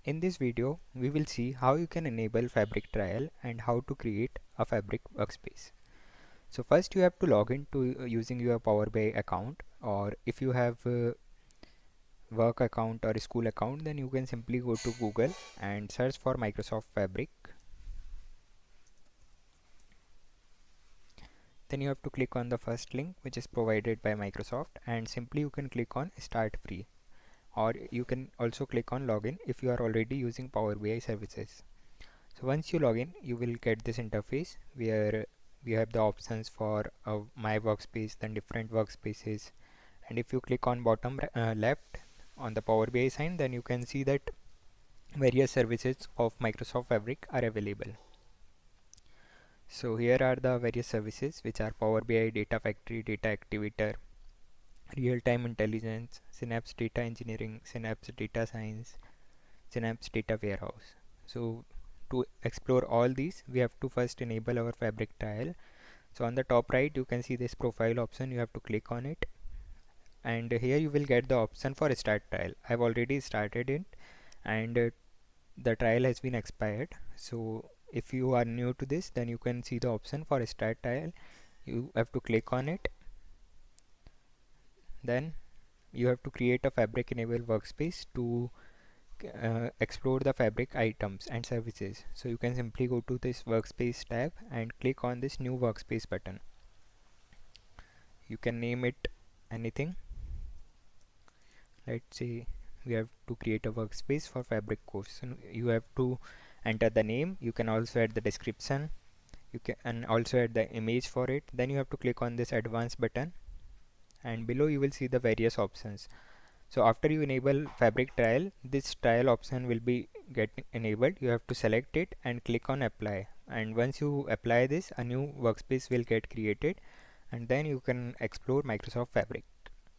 In this video, we will see how you can enable Fabric trial and how to create a Fabric workspace. So first you have to log in to using your Power BI account, or if you have a work account or a school account, then you can simply go to Google and search for Microsoft Fabric. Then you have to click on the first link which is provided by Microsoft, and simply you can click on Start Free, or you can also click on Login if you are already using Power BI services. So once you log in, you will get this interface where we have the options for my workspace, then different workspaces, and if you click on bottom left on the Power BI sign, then you can see that various services of Microsoft Fabric are available. So here are the various services which are Power BI Data Factory, Data Activator, Real-Time Intelligence, Synapse Data Engineering, Synapse Data Science, Synapse Data Warehouse. So to explore all these, we have to first enable our Fabric trial. So on the top right, you can see this profile option. You have to click on it, and here you will get the option for start trial. I've already started it, and the trial has been expired. So if you are new to this, then you can see the option for start trial. You have to click on it. Then you have to create a Fabric-Enabled Workspace to explore the Fabric items and services. So you can simply go to this Workspace tab and click on this New Workspace button. You can name it anything. Let's say we have to create a workspace for Fabric course. So you have to enter the name. You can also add the description. You can also add the image for it. Then you have to click on this Advanced button, and below you will see the various options. So after you enable Fabric trial, this trial option will be enabled. You have to select it and click on apply, and once you apply this, a new workspace will get created, and then you can explore Microsoft Fabric.